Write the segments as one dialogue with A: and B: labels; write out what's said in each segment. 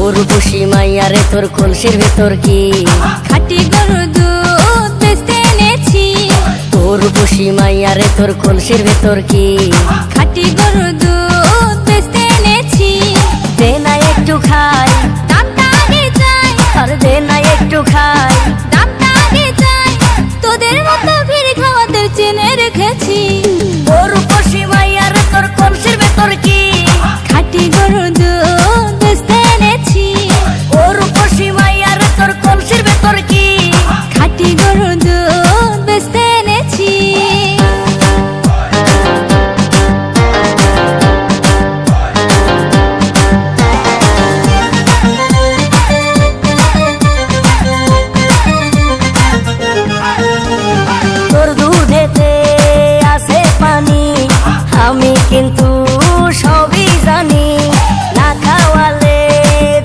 A: উর্বশী মাইয়া রে তোর কলসির ভেতর কি
B: খাঁটি গরুর দুধ বেচতে এনেছি।
A: উর্বশী মাইয়া রে তোর কলসির ভেতর কি
B: খাঁটি গরুর দুধ বেচতে এনেছি।
A: দে না একটু খাই,
B: দামটা আগে চাই,
A: আর দে না একটু খাই।
B: দামটা আগে চাই, তোদের মতো ভিড় খাওয়াতে চেনে রেখেছি।
A: উর্বশী মাইয়া রে তোর কলসির ভেতর কি
B: খাঁটি গরুর দুধ বেচতে এনেছি।
A: উর্বশী মাইয়া রে তোর কলসির ভেতর কি
B: খাঁটি গরুর দুধ বেচতে এনেছি।
A: তোর দুধেতে আছে পানি, আমি কিন্তু সবই জানি। না খাওয়ালে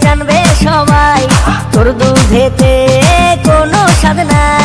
A: জানবে সবাই তোর দুধেতে কোনো স্বাদ নাই।